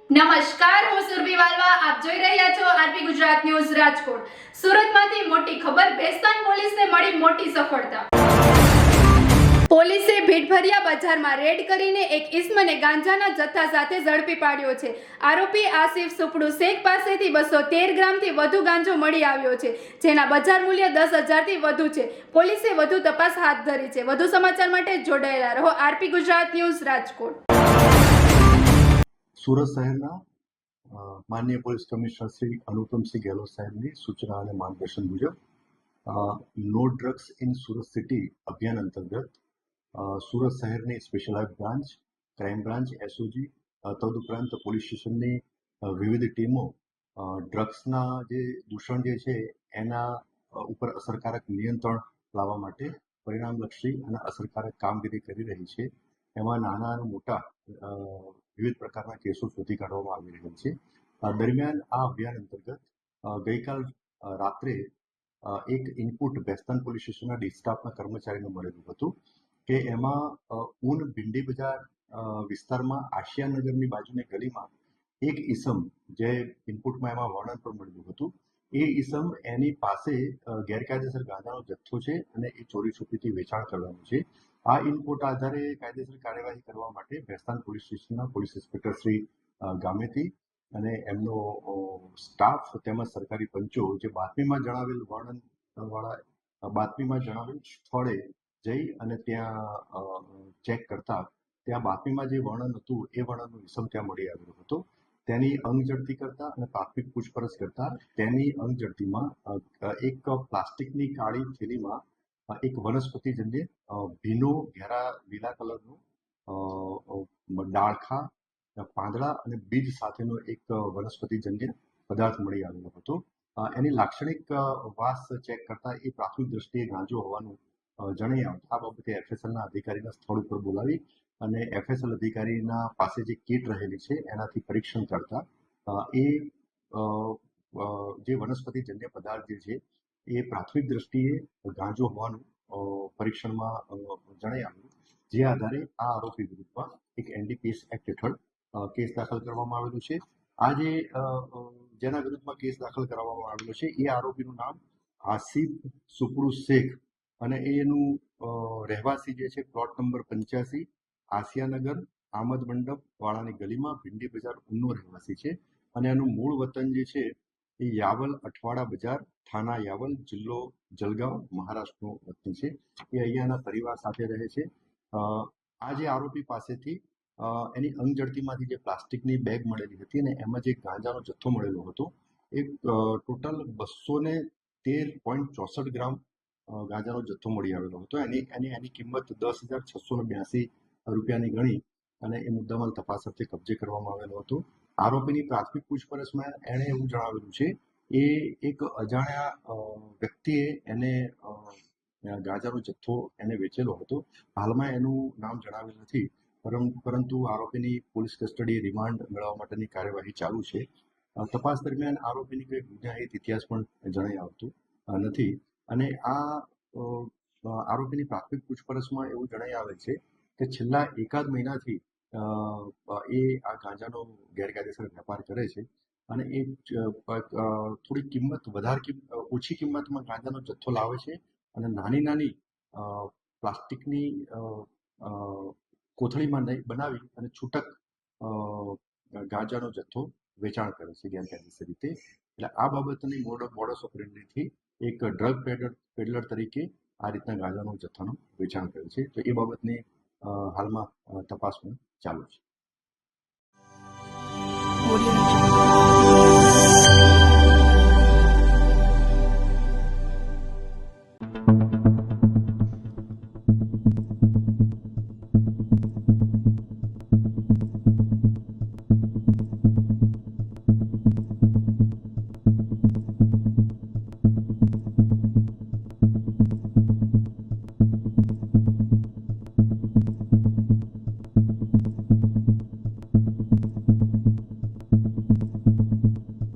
નમસ્કાર, હું સુરભી વાલવા. આપ જોઈ રહ્યા છો આરપી ગુજરાત ન્યૂઝ રાજકોટ. સુરતમાંથી મોટી ખબર, ભેસ્તાન પોલીસને મળી મોટી સફળતા. પોલીસે ભીડભર્યા બજારમાં રેડ કરીને એક ઇસમને ગાંજાના જથ્થા સાથે ઝડપી પાડ્યો છે. આરોપી આસિફ સુપડુ શેખ પાસેથી 213 ગ્રામથી વધુ ગાંજો મળી આવ્યો છે, જેના બજાર મૂલ્ય 10,000 થી વધુ છે. પોલીસે વધુ તપાસ હાથ ધરી છે. વધુ સમાચાર માટે જોડાયેલા રહો આરપી ગુજરાત ન્યૂઝ રાજકોટ. સુરત શહેરના માનનીય પોલીસ કમિશનર શ્રી અનુપમસિંહ ગેહલોત સાહેબની સૂચના અને માર્ગદર્શન મુજબ no drugs in Surat city અભિયાન અંતર્ગત સુરત શહેરની specialise branch, crime branch, SOG તદુપરાંત પોલીસ સ્ટેશનની વિવિધ ટીમો ડ્રગ્સના જે દૂષણ જે છે એના ઉપર અસરકારક નિયંત્રણ લાવવા માટે પરિણામલક્ષી અને અસરકારક કામગીરી કરી રહી છે. એમાં નાના અને મોટા વિવિધ પ્રકારના કેસો શોધી કાઢવામાં આવી રહ્યા છે. દરમિયાન આ અભિયાન અંતર્ગત ગઈકાલ રાત્રે એક ઇનપુટ ભેસ્તાન પોલીસ સ્ટેશનના ડી સ્ટાફના કર્મચારીને મળેલું હતું કે એમાં ઊન ભીંડી બજાર વિસ્તારમાં આશિયાનગરની બાજુની ગલીમાં એક ઈસમ, જે ઇનપુટમાં એમાં વર્ણન પણ મળ્યું હતું, એ ઈસમ એની પાસે ગેરકાયદેસર ગાંજાનો જથ્થો છે અને એ ચોરી છુપીથી વેચાણ કરવાનું છે. આ ઇનપુટ આધારે કાયદેસર કાર્યવાહી કરવા માટે ભેસ્તાન પોલીસ સ્ટેશનના પોલીસ ઇન્સ્પેક્ટર શ્રી ગામેતી અને એમનો સ્ટાફ તેમજ સરકારી પંચો જે બાતમીમાં જણાવેલ સ્થળે જઈ અને ત્યાં ચેક કરતા ત્યાં બાતમીમાં જે વર્ણન હતું એ વર્ણનનો ઇસમ ત્યાં મળી આવ્યો હતો. તેની અંગ ઝડપી કરતા અને પ્રાથમિક પૂછપરછ કરતા તેની અંગ ઝડપીમાં એક પ્લાસ્ટિકની કાળી થેલીમાં એક વનસ્પતિજન્ય ભીનો ઘેરા લીલા કલરનો ડાળખા, પાંદડા અને બીજ સાથેનો એક વનસ્પતિજન્ય પદાર્થ મળી આવેલો હતો. એની લાક્ષણિક વાસ ચેક કરતા એ પ્રાથમિક દ્રષ્ટિએ ગાંજો હોવાનું જણાઈ આવતા આ બાબતે એફએસએલના અધિકારીના સ્થળ ઉપર બોલાવી અને એફએસએલ અધિકારીના પાસે જે કીટ રહેલી છે એનાથી પરીક્ષણ કરતા એ જે વનસ્પતિજન્ય પદાર્થ જે છે એ પ્રાથમિક દ્રષ્ટિએ ગાંજો હોવાનું પરીક્ષણમાં જણાઈ આવ્યું. જે આધારે આ આરોપી વિરુદ્ધમાં એક એનડીપીએસ એક્ટ હેઠળ કેસ દાખલ કરવામાં આવેલો છે. આ જેના વિરુદ્ધમાં કેસ દાખલ કરવામાં આવેલો છે એ આરોપીનું નામ આસિફ સુપડુ શેખ અને એનું રહેવાસી જે છે પ્લોટ નંબર 85 આસિયાનગર આમદ મંડપ વાળાની ગલીમાં ભીંડી બજાર ઊનનો રહેવાસી છે અને એનું મૂળ વતન જે છે એ યાવલ અઠવાડા બજાર, થાના યાવલ, જિલ્લો જલગાંવ, મહારાષ્ટ્રનો વતની છે. એ અહીંયાના પરિવાર સાથે રહે છે. આ જે આરોપી પાસેથી એની અંગ ઝડપીમાંથી જે પ્લાસ્ટિકની બેગ મળેલી હતી અને એમાં જે ગાંજાનો જથ્થો મળેલો હતો એ ટોટલ 213.64 ગ્રામ ગાંજાનો જથ્થો મળી આવેલો હતો. એની કિંમત 10,682 રૂપિયાની ગણી અને એ મુદ્દામાલ તપાસ અર્થે કબજે કરવામાં આવેલો હતો. આરોપીની પ્રાથમિક પૂછપરછમાં એણે એવું જણાવેલું છે એ એક અજાણ્યા વ્યક્તિએ એને ગાંજાનો જથ્થો એને વેચેલો હતો. હાલમાં એનું નામ જણાવેલ નથી, પરંતુ આરોપીની પોલીસ કસ્ટડી રિમાન્ડ મેળવવા માટેની કાર્યવાહી ચાલુ છે. તપાસ દરમિયાન આરોપીની કોઈ ગુનાહિત ઇતિહાસ પણ જણાઈ આવતું નથી અને આ આરોપીની પ્રાથમિક પૂછપરછમાં એવું જણાઈ આવે છે કે છેલ્લા એકાદ મહિનાથી એ આ ગાંજાનો ગેરકાયદેસર વેપાર કરે છે અને એ થોડી ઓછી કિંમતમાં ગાંજાનો જથ્થો લાવે છે અને નાની પ્લાસ્ટિકની કોથળીમાં બનાવી અને છૂટક ગાંજાનો જથ્થો વેચાણ કરે છે ગેરકાયદેસર રીતે. એટલે આ બાબતની મોડસ ઓપરેન્ડીથી એક ડ્રગ પેડલર તરીકે આ રીતના ગાંજાનો જથ્થાનું વેચાણ કરે છે. તો એ બાબતની હાલમાં તપાસ પણ ચાલુ છે.